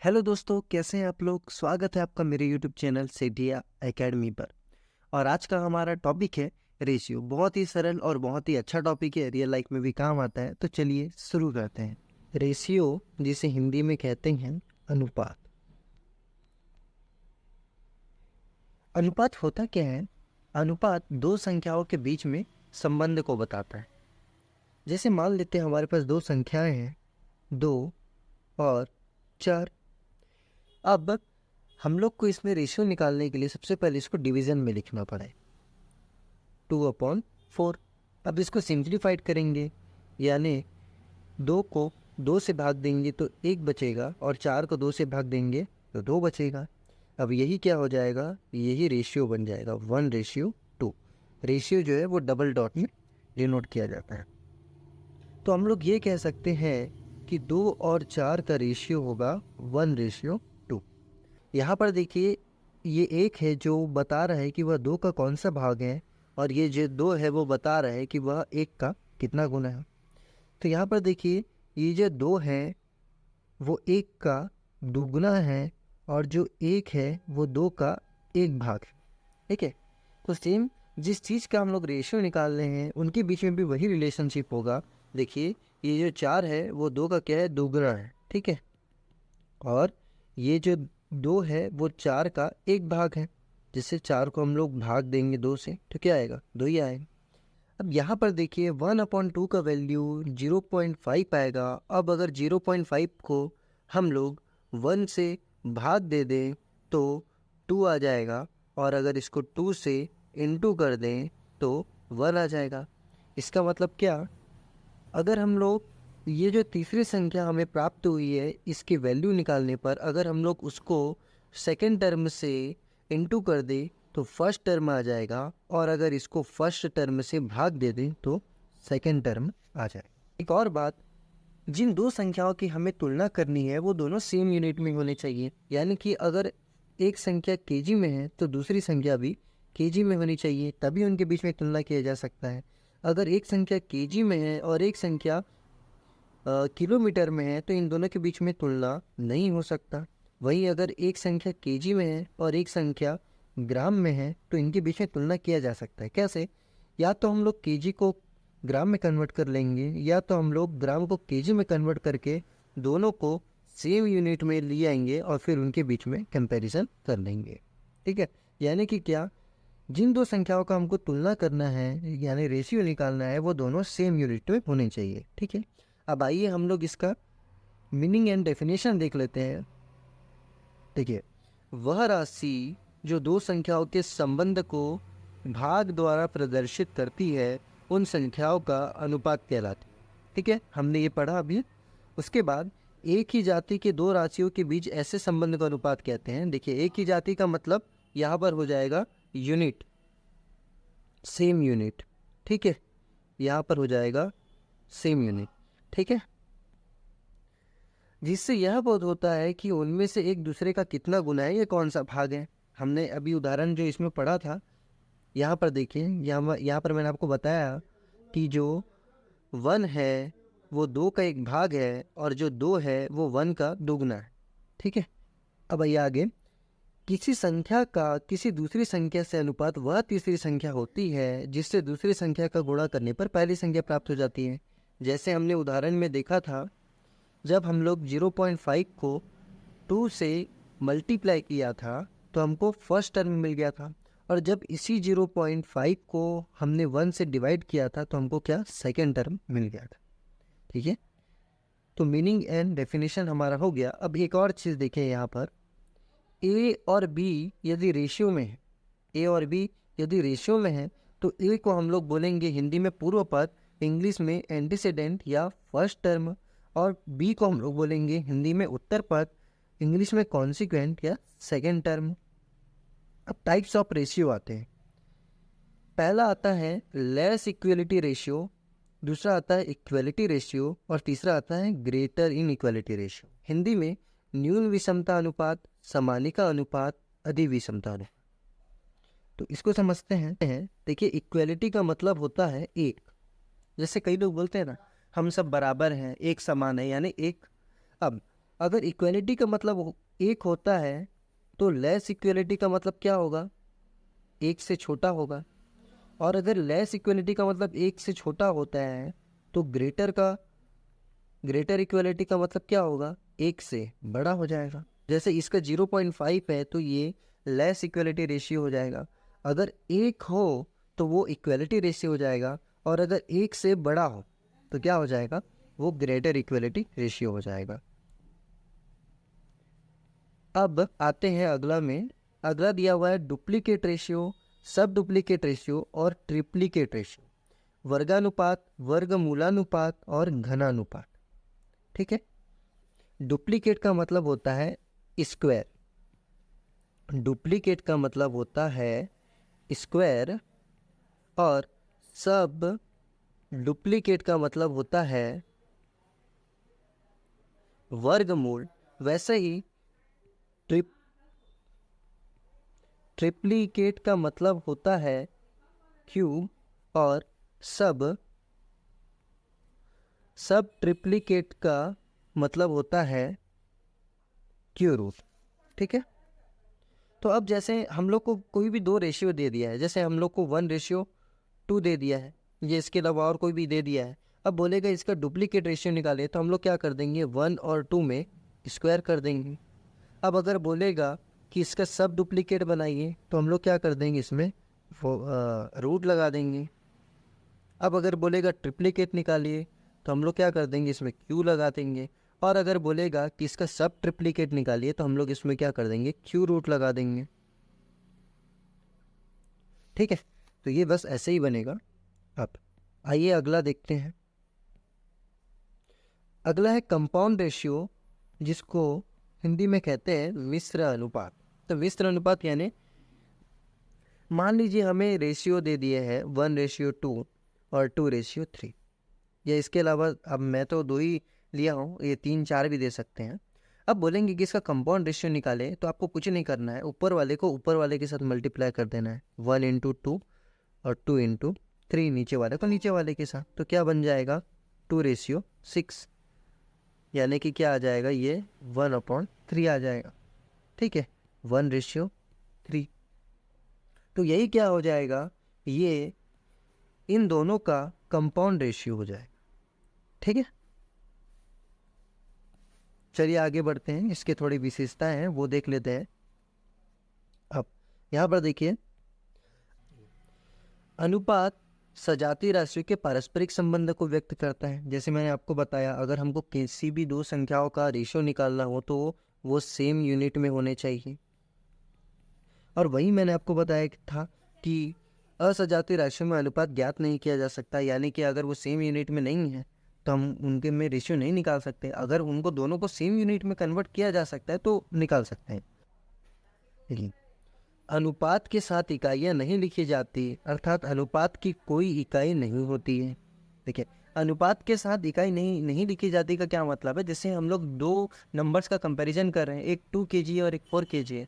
Hello दोस्तों, कैसे हैं आप लोग। स्वागत है आपका मेरे यूट्यूब चैनल सेठिया एकेडमी पर। और आज का हमारा टॉपिक है रेशियो। बहुत ही सरल और बहुत ही अच्छा टॉपिक है, रियल लाइफ में भी काम आता है। तो चलिए शुरू करते हैं। रेशियो जिसे हिंदी में कहते हैं अनुपात। अनुपात होता क्या है? अनुपात दो संख्याओं के बीच में संबंध को बताता है। जैसे मान लेते हैं हमारे पास दो संख्याएं हैं, 2 और 4। अब हम लोग को इसमें रेशियो निकालने के लिए सबसे पहले इसको डिवीजन में लिखना पड़े, 2/4। अब इसको सिंप्लीफाइड करेंगे, यानी 2 को 2 से भाग देंगे तो 1 बचेगा, और 4 को 2 से भाग देंगे तो 2 बचेगा। अब यही क्या हो जाएगा, यही रेशियो बन जाएगा 1:2। रेशियो जो है वो डबल डॉट में डिनोट किया जाता है। तो हम लोग ये कह सकते हैं कि 2 और 4 का रेशियो होगा 1:2। यहाँ पर देखिए, ये 1 है जो बता रहा है कि वह 2 का कौन सा भाग है, और ये जो 2 है वो बता रहा है कि वह 1 का कितना गुना है। तो यहाँ पर देखिए, ये जो 2 है वो 1 का दुगुना है, और जो 1 है वो 2 का 1 भाग है। ठीक है, तो सेम जिस चीज़ का हम लोग रेशियो निकाल रहे हैं उनके बीच में भी वही रिलेशनशिप होगा। देखिए, ये जो 4 है वो 2 का क्या है, दुगुना है। ठीक है, और ये जो 2 है वो 4 का 1 भाग है। जिससे 4 को हम लोग भाग देंगे 2 से तो क्या आएगा, 2 ही आएगा। अब यहाँ पर देखिए 1/2 का वैल्यू 0.5 आएगा। अब अगर 0.5 को हम लोग 1 से भाग दे दें तो 2 आ जाएगा, और अगर इसको 2 से इंटू कर दें तो 1 आ जाएगा। इसका मतलब क्या, अगर हम लोग ये जो तीसरी संख्या हमें प्राप्त हुई है इसकी वैल्यू निकालने पर अगर हम लोग उसको सेकेंड टर्म से इंटू कर दें तो फर्स्ट टर्म आ जाएगा, और अगर इसको फर्स्ट टर्म से भाग दे दें तो सेकेंड टर्म आ जाएगा। एक और बात, जिन दो संख्याओं की हमें तुलना करनी है वो दोनों सेम यूनिट में होनी चाहिए। यानी कि अगर एक संख्या केजी में है तो दूसरी संख्या भी केजी में होनी चाहिए, तभी उनके बीच में तुलना किया जा सकता है। अगर एक संख्या केजी में है और एक संख्या किलोमीटर में है तो इन दोनों के बीच में तुलना नहीं हो सकता। वहीं अगर एक संख्या केजी में है और एक संख्या ग्राम में है तो इनके बीच में तुलना किया जा सकता है। कैसे? या तो हम लोग केजी को ग्राम में कन्वर्ट कर लेंगे, या तो हम लोग ग्राम को केजी में कन्वर्ट करके दोनों को सेम यूनिट में ले आएंगे और फिर उनके बीच में कंपैरिजन कर लेंगे। ठीक है, यानी कि क्या, जिन दो संख्याओं का हमको तुलना करना है यानी रेशियो निकालना है वो दोनों सेम यूनिट में होने चाहिए। ठीक है, अब आइए हम लोग इसका मीनिंग एंड डेफिनेशन देख लेते हैं। देखिए, वह राशि जो दो संख्याओं के संबंध को भाग द्वारा प्रदर्शित करती है उन संख्याओं का अनुपात कहलाती है। ठीक है, हमने ये पढ़ा अभी। उसके बाद एक ही जाति के दो राशियों के बीच ऐसे संबंध का अनुपात कहते हैं। देखिए, एक ही जाति का मतलब यहाँ पर हो जाएगा यूनिट, सेम यूनिट। ठीक है, यहाँ पर हो जाएगा सेम यूनिट। ठीक है, जिससे यह बोध होता है कि उनमें से एक दूसरे का कितना गुना है, ये कौन सा भाग है। हमने अभी उदाहरण जो इसमें पढ़ा था, यहाँ पर देखिए, यहाँ पर मैंने आपको बताया कि जो 1 है वो 2 का 1 भाग है, और जो 2 है वो 1 का दुगना है। ठीक है, अब आइए आगे। किसी संख्या का किसी दूसरी संख्या से अनुपात वह तीसरी संख्या होती है जिससे दूसरी संख्या का गुणा करने पर पहली संख्या प्राप्त हो जाती है। जैसे हमने उदाहरण में देखा था, जब हम लोग 0.5 को 2 से मल्टीप्लाई किया था तो हमको फर्स्ट टर्म मिल गया था, और जब इसी 0.5 को हमने 1 से डिवाइड किया था तो हमको क्या, सेकेंड टर्म मिल गया था। ठीक है, तो मीनिंग एंड डेफिनेशन हमारा हो गया। अब एक और चीज़ देखें यहाँ पर, ए और बी यदि रेशियो में है, ए और बी यदि रेशियो में है तो ए को हम लोग बोलेंगे हिंदी में पूर्व पद, इंग्लिश में एंटीसीडेंट या फर्स्ट टर्म, और बी को हम लोग बोलेंगे हिंदी में उत्तर पद, इंग्लिश में कॉन्सिक्वेंट या सेकेंड टर्म। अब टाइप्स ऑफ रेशियो आते हैं। पहला आता है लेस इक्वलिटी रेशियो, दूसरा आता है इक्वलिटी रेशियो, और तीसरा आता है ग्रेटर इन इक्वलिटी रेशियो। हिंदी में न्यून विषमता अनुपात, समानिका अनुपात, अधिविषमता अनुपात। तो इसको समझते हैं। देखिए, इक्वलिटी का मतलब होता है एक। जैसे कई लोग बोलते हैं ना, हम सब बराबर हैं, एक समान है, यानी एक। अब अगर इक्वलिटी का मतलब एक होता है तो लेस इक्वलिटी का मतलब क्या होगा, एक से छोटा होगा। और अगर लेस इक्वलिटी का मतलब एक से छोटा होता है तो ग्रेटर इक्वलिटी का मतलब क्या होगा, एक से बड़ा हो जाएगा। जैसे इसका 0.5 है तो ये लेस इक्वलिटी रेशियो हो जाएगा। अगर एक हो तो वो इक्वलिटी रेशियो हो जाएगा, और अगर एक से बड़ा हो तो क्या हो जाएगा, वो ग्रेटर इक्वलिटी रेशियो हो जाएगा। अब आते हैं अगला में। अगला दिया हुआ है डुप्लीकेट रेशियो, सब डुप्लीकेट रेशियो और ट्रिप्लीकेट रेशियो, वर्गानुपात, वर्गमूलानुपात और घनानुपात। ठीक है। डुप्लीकेट का मतलब होता है स्क्वायर, डुप्लीकेट का मतलब होता है स्क्वायर, और सब डुप्लीकेट का मतलब होता है वर्गमूल। वैसे ही ट्रिप्लीकेट का मतलब होता है क्यूब, और सब ट्रिप्लीकेट का मतलब होता है क्यू रूट। ठीक है। तो अब जैसे हम लोग को कोई भी दो रेशियो दे दिया है, जैसे हम लोग को 1:2 दे दिया है, ये इसके अलावा और कोई भी दे दिया है। अब बोलेगा इसका डुप्लीकेट रेशियो निकाले, तो हम लोग क्या कर देंगे, 1 और 2 में स्क्वायर कर देंगे। अब अगर बोलेगा कि इसका सब डुप्लीकेट बनाइए, तो हम लोग क्या कर देंगे, इसमें रूट लगा देंगे। अब अगर बोलेगा ट्रिप्लीकेट निकालिए, तो हम लोग क्या कर देंगे, इसमें क्यू लगा देंगे। और अगर बोलेगा कि इसका सब ट्रिप्लीकेट निकालिए, तो हम लोग इसमें क्या कर देंगे, क्यू रूट लगा देंगे। ठीक है। तो ये बस ऐसे ही बनेगा। अब आइए अगला देखते हैं। अगला है कंपाउंड रेशियो, जिसको हिंदी में कहते हैं मिश्र अनुपात। तो मिश्र अनुपात यानी मान लीजिए हमें रेशियो दे दिए हैं 1:2 और 2:3, या इसके अलावा अब मैं तो 2 ही लिया हूँ, ये 3 4 भी दे सकते हैं। अब बोलेंगे कि इसका कंपाउंड रेशियो निकाले, तो आपको कुछ नहीं करना है, ऊपर वाले को ऊपर वाले के साथ मल्टीप्लाई कर देना है, 1:2 और 2:3, नीचे वाले को नीचे वाले के साथ। तो क्या बन जाएगा, 2:6, यानी कि क्या आ जाएगा, ये 1/3 आ जाएगा। ठीक है, 1:3। तो यही क्या हो जाएगा, ये इन दोनों का कंपाउंड रेशियो हो जाएगा। ठीक है। चलिए आगे बढ़ते हैं, इसके थोड़ी विशेषताएं हैं वो देख लेते हैं। अब यहाँ पर देखिए, अनुपात सजातीय राशियों के पारस्परिक संबंध को व्यक्त करता है। जैसे मैंने आपको बताया, अगर हमको किसी भी दो संख्याओं का रेशियो निकालना हो तो वो सेम यूनिट में होने चाहिए। और वही मैंने आपको बताया था कि असजातीय राशियों में अनुपात ज्ञात नहीं किया जा सकता, यानी कि अगर वो सेम यूनिट में नहीं है तो हम उनके में रेशियो नहीं निकाल सकते। अगर उनको दोनों को सेम यूनिट में कन्वर्ट किया जा सकता है तो निकाल सकते हैं। लेकिन अनुपात के साथ इकाइयाँ नहीं लिखी जाती, अर्थात अनुपात की कोई इकाई नहीं होती है। देखिए, अनुपात के साथ इकाई नहीं लिखी जाती का क्या मतलब है, जैसे हम लोग दो नंबर्स का कंपैरिजन कर रहे हैं, एक 2 kg और एक 4 kg है,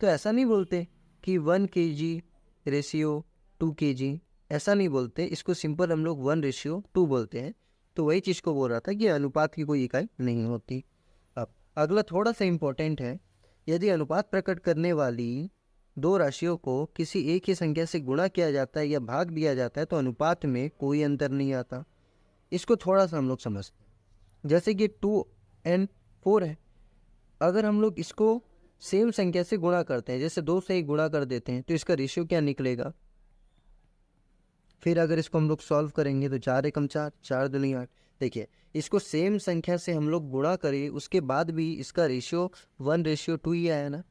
तो ऐसा नहीं बोलते कि 1 kg रेशियो 2 kg, ऐसा नहीं बोलते। इसको सिंपल हम लोग 1:2 बोलते हैं। तो वही चीज़ को बोल रहा था कि अनुपात की कोई इकाई नहीं होती। अब अगला थोड़ा सा इम्पोर्टेंट है। यदि अनुपात प्रकट करने वाली दो राशियों को किसी एक ही संख्या से गुणा किया जाता है या भाग दिया जाता है तो अनुपात में कोई अंतर नहीं आता। इसको थोड़ा सा हम लोग समझते हैं। जैसे कि 2 और 4 है, अगर हम लोग इसको सेम संख्या से गुणा करते हैं, जैसे 2 से ही गुणा कर देते हैं, तो इसका रेशियो क्या निकलेगा। फिर अगर इसको हम लोग सॉल्व करेंगे तो 4 एकम 4, 4 दूनी 8। देखिए, इसको सेम संख्या से हम लोग गुणा करें, उसके बाद भी इसका रेशियो 1:2 ही आया ना।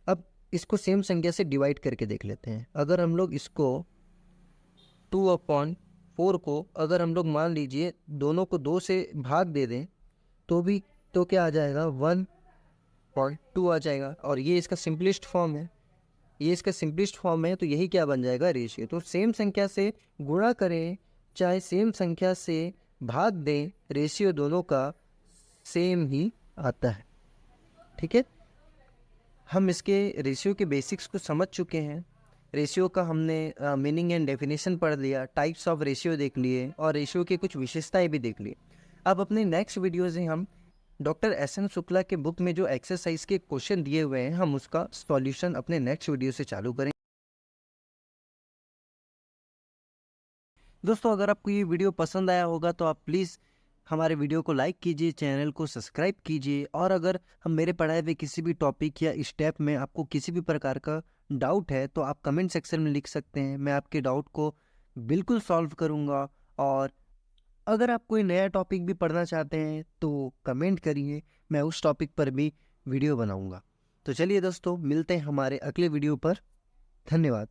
अब इसको सेम संख्या से डिवाइड करके देख लेते हैं। अगर हम लोग इसको 2/4 को अगर हम लोग मान लीजिए दोनों को 2 से भाग दे दें तो क्या आ जाएगा, 1/2 आ जाएगा। और ये इसका सिंपलेस्ट फॉर्म है, तो यही क्या बन जाएगा, रेशियो। तो सेम संख्या से गुणा करें चाहे सेम संख्या से भाग दें, रेशियो दोनों का सेम ही आता है। ठीक है। हम इसके रेशियो के बेसिक्स को समझ चुके हैं। रेशियो का हमने मीनिंग एंड डेफिनेशन पढ़ लिया, टाइप्स ऑफ रेशियो देख लिए, और रेशियो की कुछ विशेषताएं भी देख ली। अब अपने नेक्स्ट वीडियो से हम डॉक्टर एस एन शुक्ला के बुक में जो एक्सरसाइज के क्वेश्चन दिए हुए हैं, हम उसका सॉल्यूशन अपने नेक्स्ट वीडियो से चालू करें। दोस्तों, अगर आपको ये वीडियो पसंद आया होगा तो आप प्लीज़ हमारे वीडियो को लाइक कीजिए, चैनल को सब्सक्राइब कीजिए, और अगर हम मेरे पढ़ाए हुए किसी भी टॉपिक या स्टेप में आपको किसी भी प्रकार का डाउट है तो आप कमेंट सेक्शन में लिख सकते हैं। मैं आपके डाउट को बिल्कुल सॉल्व करूँगा। और अगर आप कोई नया टॉपिक भी पढ़ना चाहते हैं तो कमेंट करिए, मैं उस टॉपिक पर भी वीडियो बनाऊँगा। तो चलिए दोस्तों, मिलते हैं हमारे अगले वीडियो पर। धन्यवाद।